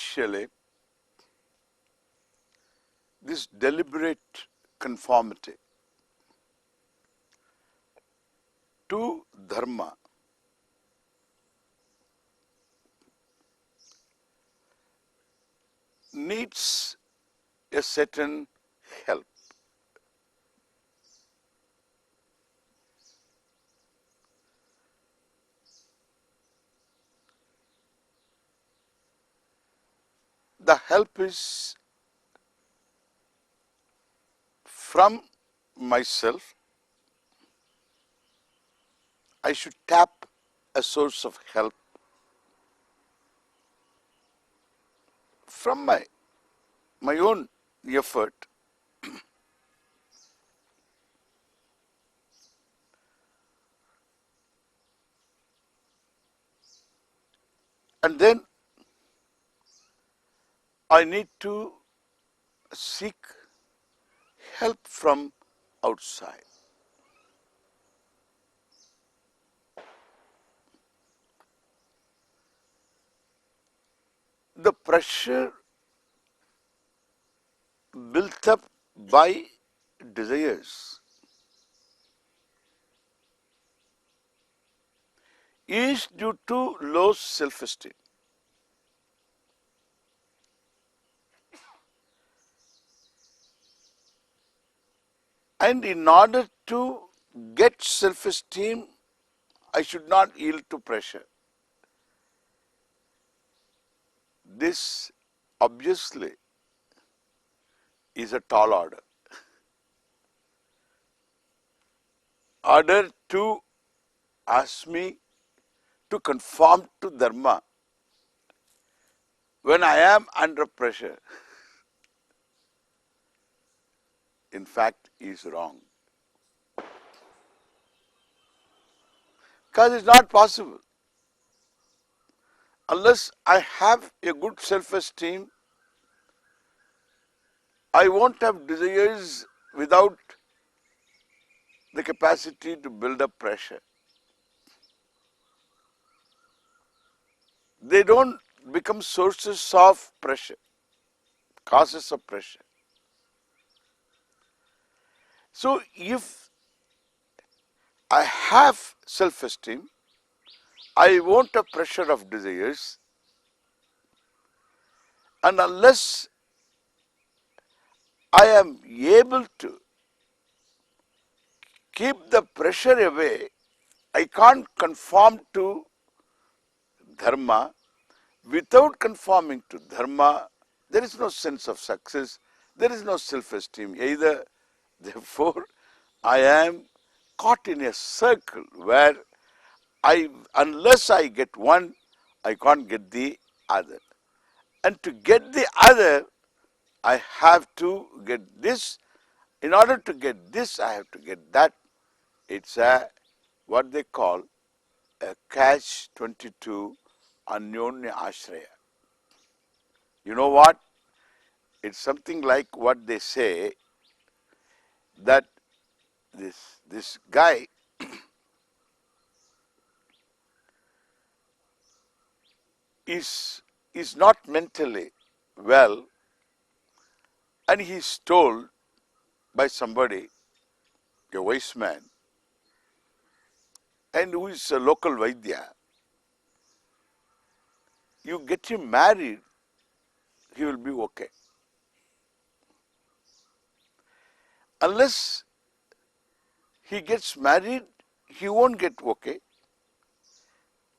initially this deliberate conformity to dharma needs a certain help. The help is from myself. I should tap a source of help from my own effort. And then I need to seek help from outside. The pressure built up by desires is due to low self-esteem. And in order to get self-esteem, I should not yield to pressure. This obviously is a tall order. Order to ask me to conform to dharma when I am under pressure, in fact, is wrong. Because it's not possible. Unless I have a good self-esteem, I won't have desires without the capacity to build up pressure. They don't become sources of pressure, causes of pressure. So if I have self-esteem, I won't have pressure of desires, and unless I am able to keep the pressure away, I can't conform to dharma. Without conforming to dharma, there is no sense of success, there is no self-esteem either. Therefore, I am caught in a circle where unless I get one, I can't get the other. And to get the other, I have to get this. In order to get this, I have to get that. It's what they call a catch-22 anyonya ashraya. You know what? It's something like what they say, that this guy is not mentally well, and he is told by somebody, a wise man, and who is a local Vaidya, you get him married, he will be okay. Unless he gets married, he won't get okay.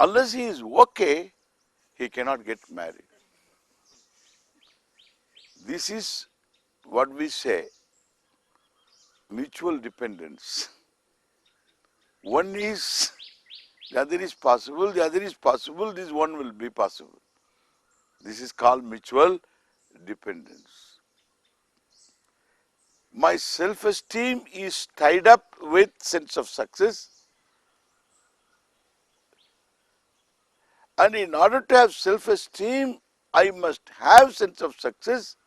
Unless he is okay, he cannot get married. This is what we say mutual dependence. One is, the other is possible, the other is possible, this one will be possible. This is called mutual dependence. My self-esteem is tied up with sense of success, and in order to have self-esteem, I must have sense of success,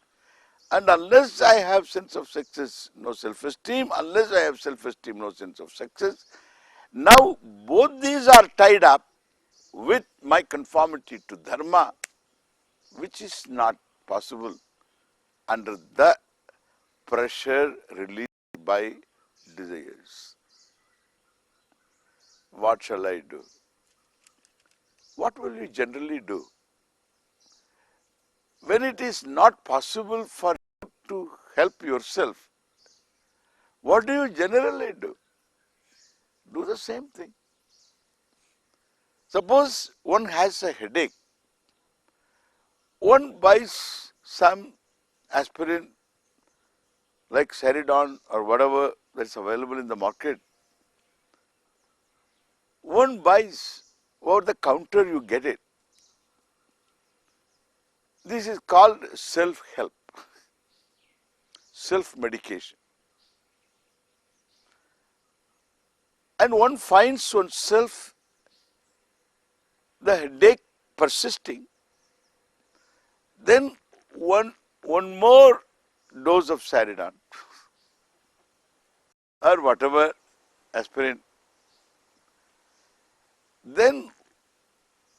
and unless I have sense of success, no self-esteem, unless I have self-esteem, no sense of success. Now both these are tied up with my conformity to dharma, which is not possible under the pressure released by desires. What shall I do? What will you generally do? When it is not possible for you to help yourself, what do you generally do? Do the same thing. Suppose one has a headache, one buys some aspirin like Saridon or whatever that's available in the market. One buys over the counter, you get it. This is called self-help, self-medication. And one finds oneself the headache persisting, then one more dose of Saridon or whatever aspirin, then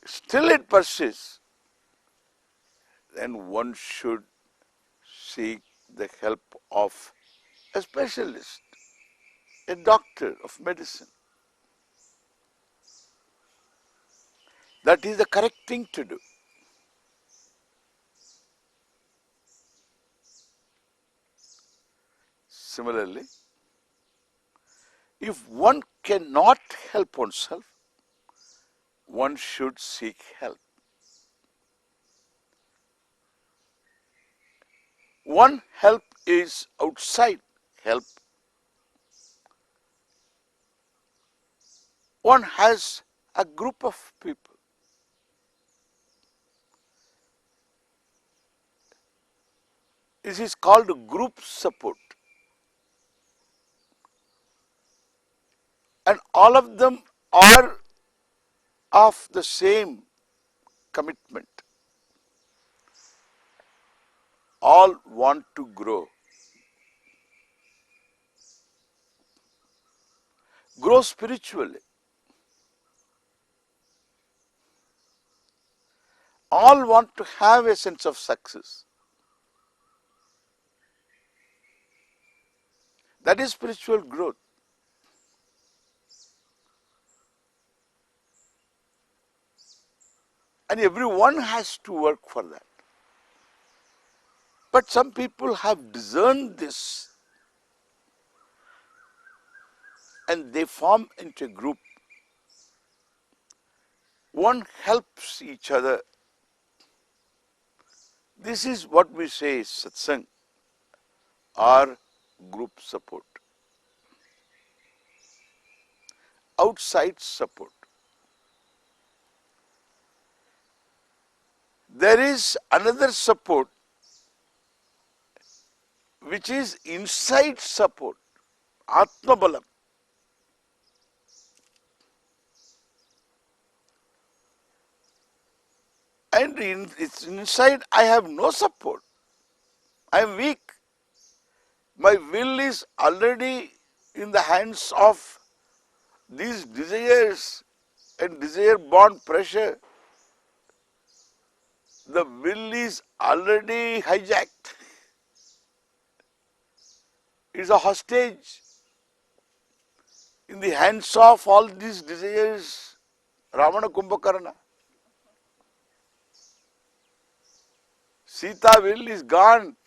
still it persists, then one should seek the help of a specialist, a doctor of medicine. That is the correct thing to do. Similarly, if one cannot help oneself, one should seek help. One help is outside help. One has a group of people. This is called group support. And all of them are of the same commitment. All want to grow. Grow spiritually. All want to have a sense of success. That is spiritual growth. And everyone has to work for that. But some people have discerned this and they form into a group. One helps each other. This is what we say is satsang or group support. Outside support. There is another support which is inside support, Atma Balam. And it's inside I have no support. I am weak. My will is already in the hands of these desires and desire born pressure. The will is already hijacked. It's a hostage in the hands of all these desires, Ravana Kumbhakarna. Sita will is gone.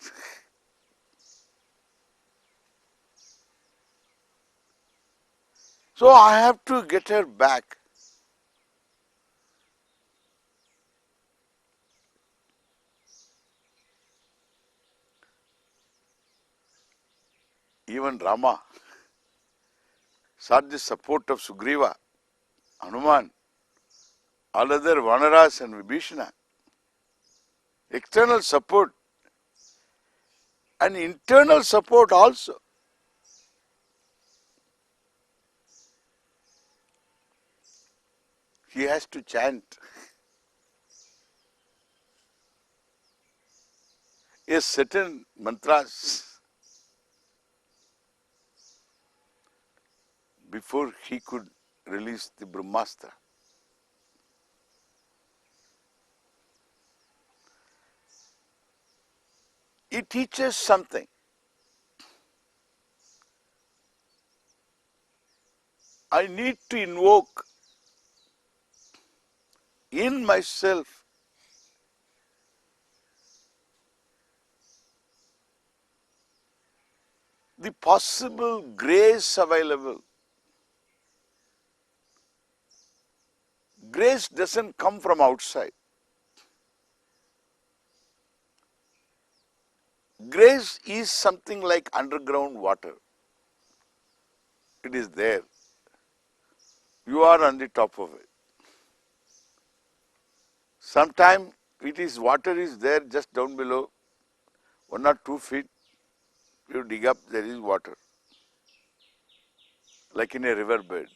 So I have to get her back. Even Rama sought the support of Sugriva, Hanuman, all other Vanaras and Vibhishana. External support and internal support also. He has to chant a certain mantras before he could release the Brahmastra. it teaches something. I need to invoke in myself the possible grace available. Grace doesn't come from outside. Grace is something like underground water. It is there. You are on the top of it. Sometimes water is there just down below, 1 or 2 feet. You dig up, there is water. Like in a river bed.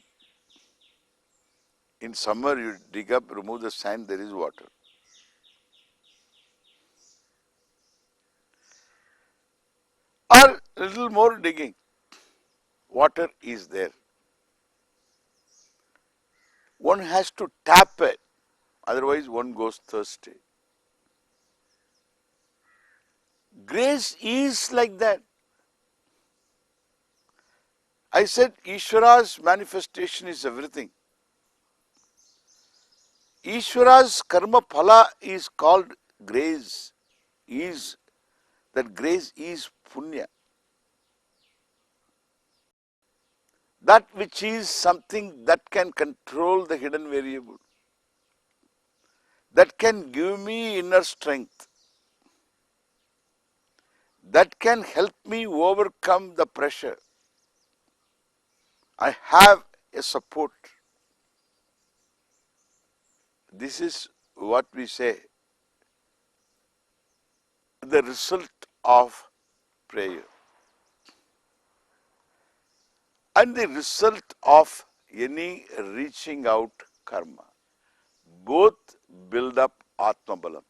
In summer, you dig up, remove the sand, there is water. Or little more digging, water is there. One has to tap it, otherwise one goes thirsty. Grace is like that. I said Ishvara's manifestation is everything. Ishvara's karma phala is called grace. That grace is punya. That which is something that can control the hidden variable. That can give me inner strength. That can help me overcome the pressure. I have a support. This is what we say, the result of prayer. And the result of any reaching out karma. Both build up Atma Balam.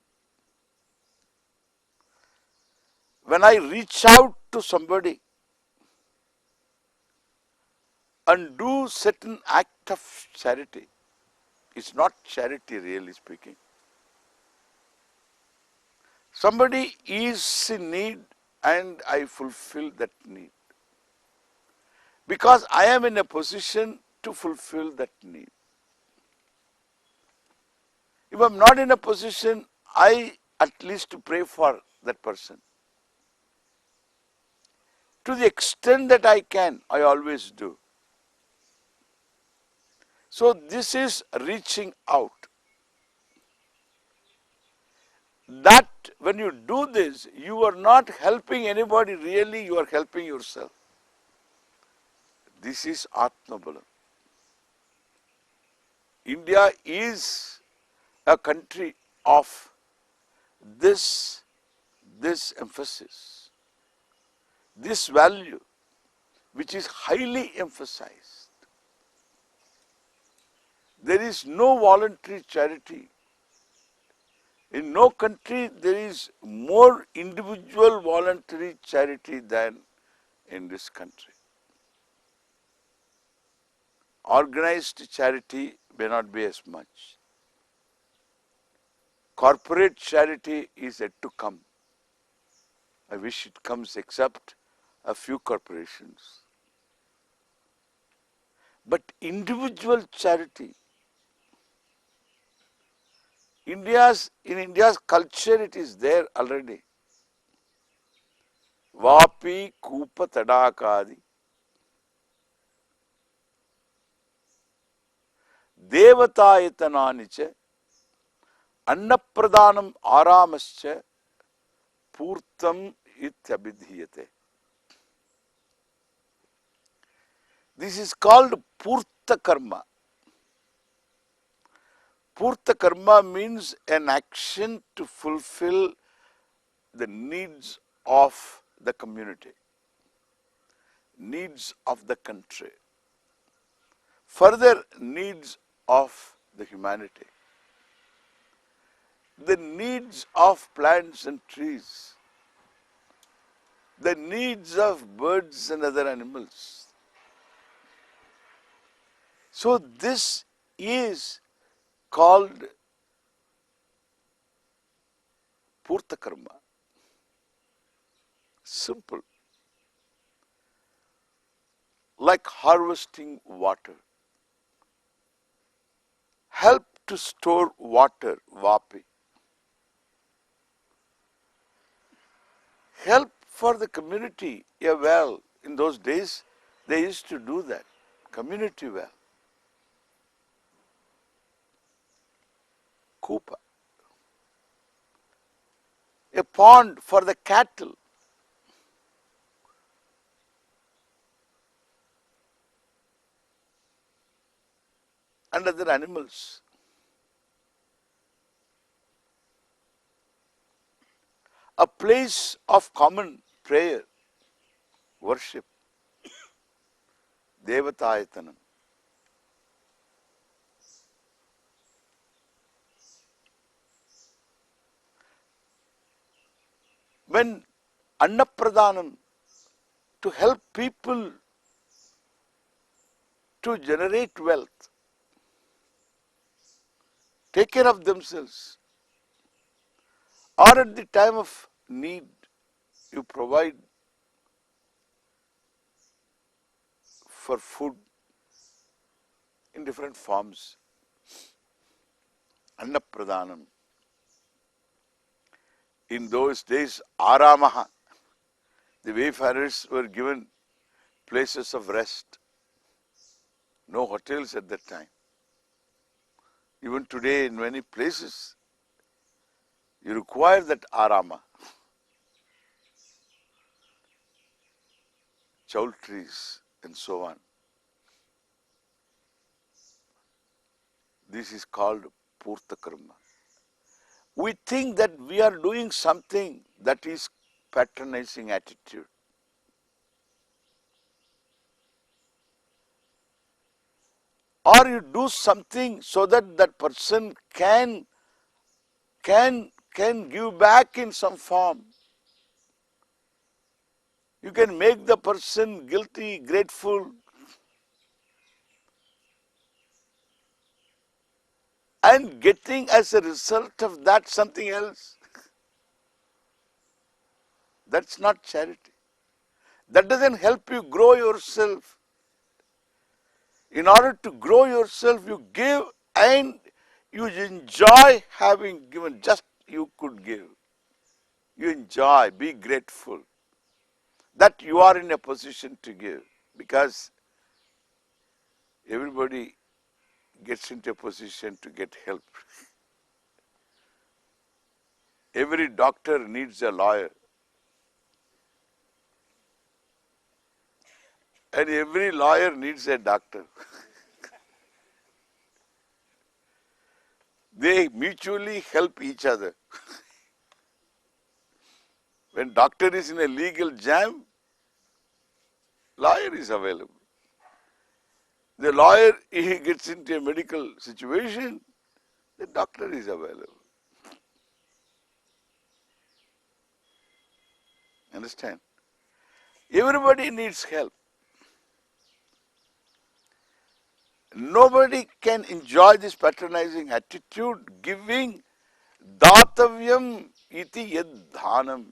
When I reach out to somebody and do certain act of charity, it's not charity really speaking. Somebody is in need and I fulfill that need. Because I am in a position to fulfill that need. If I am not in a position, I at least pray for that person. To the extent that I can, I always do. So this is reaching out. That when you do this, you are not helping anybody really, you are helping yourself. This is Atma Balam. India is a country of this emphasis, this value, which is highly emphasized. There is no voluntary charity. In no country there is more individual voluntary charity than in this country. Organized charity may not be as much. Corporate charity is yet to come. I wish it comes except a few corporations. But individual charity, in India's culture it is there already. Vapi Kupa Tadakadi. Devatayatananicha Annapradhanam Aramascha Purtam Ityabidhiyate. This is called Purta Karma. Purta Karma means an action to fulfill the needs of the community, needs of the country, further needs of the humanity, the needs of plants and trees, the needs of birds and other animals. So this is called Purta Karma. Simple. Like harvesting water. Help to store water, vapi. Help for the community, a well. In those days, they used to do that. Community well. Kupa. A pond for the cattle. And other animals. A place of common prayer, worship. Devatayatanam. When Annapradhanam, to help people to generate wealth, take care of themselves, or at the time of need, you provide for food in different forms. Annapradhanam. In those days, Aramaha, the wayfarers were given places of rest. No hotels at that time. Even today, in many places, you require that Arama. Chaul trees and so on. This is called Purta Karma. We think that we are doing something that is patronizing attitude. Or you do something so that that person can give back in some form. You can make the person guilty, grateful, and getting as a result of that something else. That's not charity. That doesn't help you grow yourself. In order to grow yourself, you give and you enjoy having given. Just you could give. You enjoy, be grateful that you are in a position to give, because everybody gets into a position to get help. Every doctor needs a lawyer, and every lawyer needs a doctor. They mutually help each other. When doctor is in a legal jam, lawyer is available. The lawyer, he gets into a medical situation, the doctor is available. Understand? Everybody needs help. Nobody can enjoy this patronizing attitude, giving datavyam iti yad dhanam.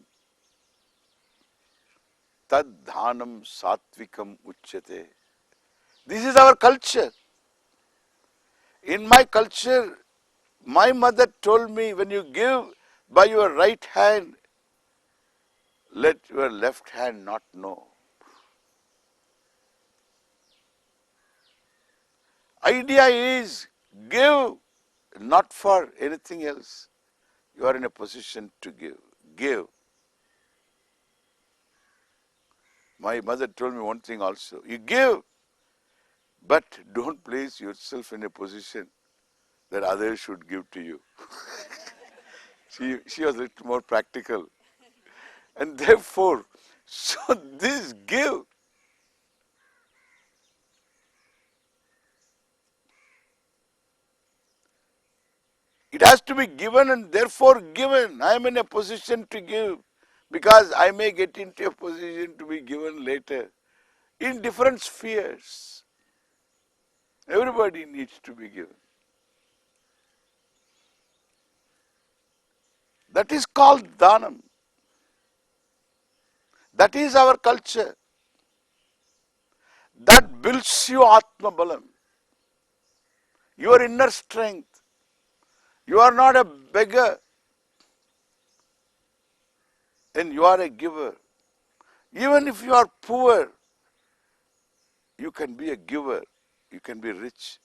Tad dhanam satvikam uchyate. This is our culture. In my culture, my mother told me, when you give by your right hand, let your left hand not know. Idea is give not for anything else. You are in a position to give. Give. My mother told me one thing also. You give, but don't place yourself in a position that others should give to you. She was a little more practical. And therefore, so this give. It has to be given and therefore given. I am in a position to give, because I may get into a position to be given later in different spheres. Everybody needs to be given. That is called dhanam. That is our culture. That builds you Atma Balam, your inner strength. You are not a beggar, and you are a giver. Even if you are poor, you can be a giver. You can be rich.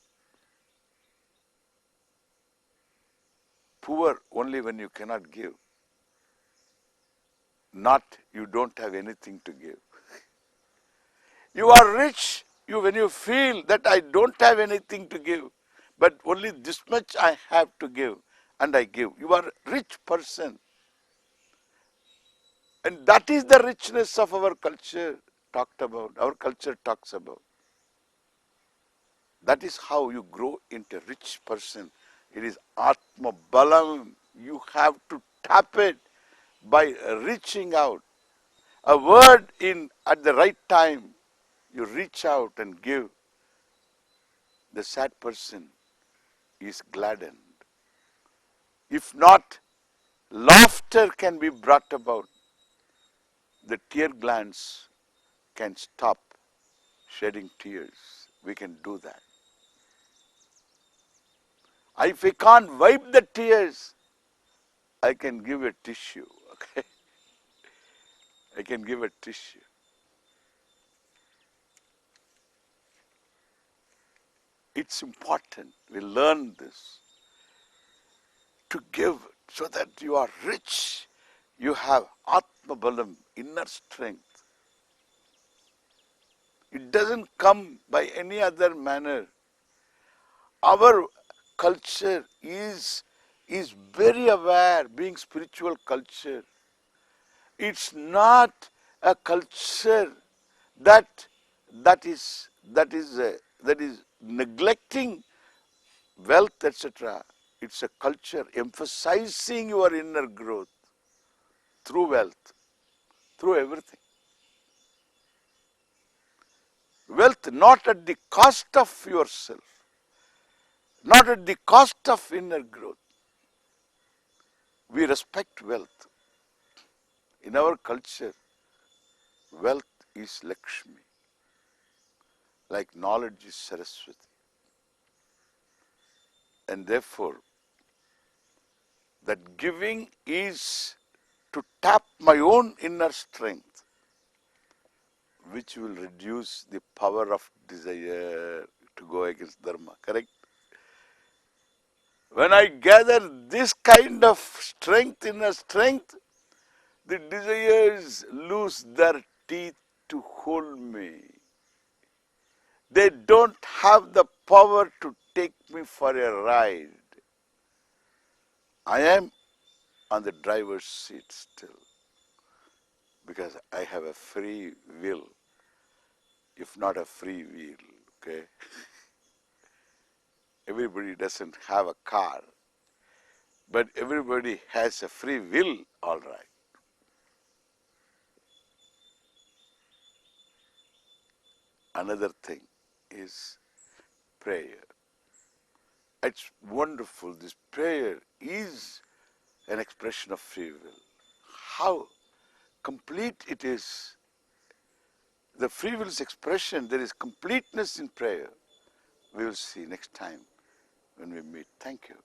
Poor only when you cannot give. Not you don't have anything to give. You are rich when you feel that I don't have anything to give, but only this much I have to give, and I give. You are a rich person. And that is the richness of our culture talked about, our culture talks about. That is how you grow into a rich person. It is Atma Balam. You have to tap it by reaching out. A word in at the right time, you reach out and give. The sad person is gladdened. If not, laughter can be brought about. The tear glands can stop shedding tears. We can do that. If I can't wipe the tears, I can give a tissue. Okay? I can give a tissue. It's important. We learn this. To give so that you are rich. You have Atma Balam, inner strength. It doesn't come by any other manner. Our culture is very aware, being spiritual culture. It's not a culture that is neglecting wealth, etc. It's a culture emphasizing your inner growth through wealth, through everything. Wealth not at the cost of yourself, not at the cost of inner growth. We respect wealth. In our culture, wealth is Lakshmi, like knowledge is Saraswati. And therefore, that giving is to tap my own inner strength, which will reduce the power of desire to go against dharma, correct? When I gather this kind of strength, inner strength, the desires lose their teeth to hold me. They don't have the power to take me for a ride. I am on the driver's seat still because I have a free will, if not a free wheel, okay? Everybody doesn't have a car, but everybody has a free will, all right. Another thing is prayer. It's wonderful. This prayer is an expression of free will. How complete it is. The free will's expression, there is completeness in prayer. We will see next time when we meet. Thank you.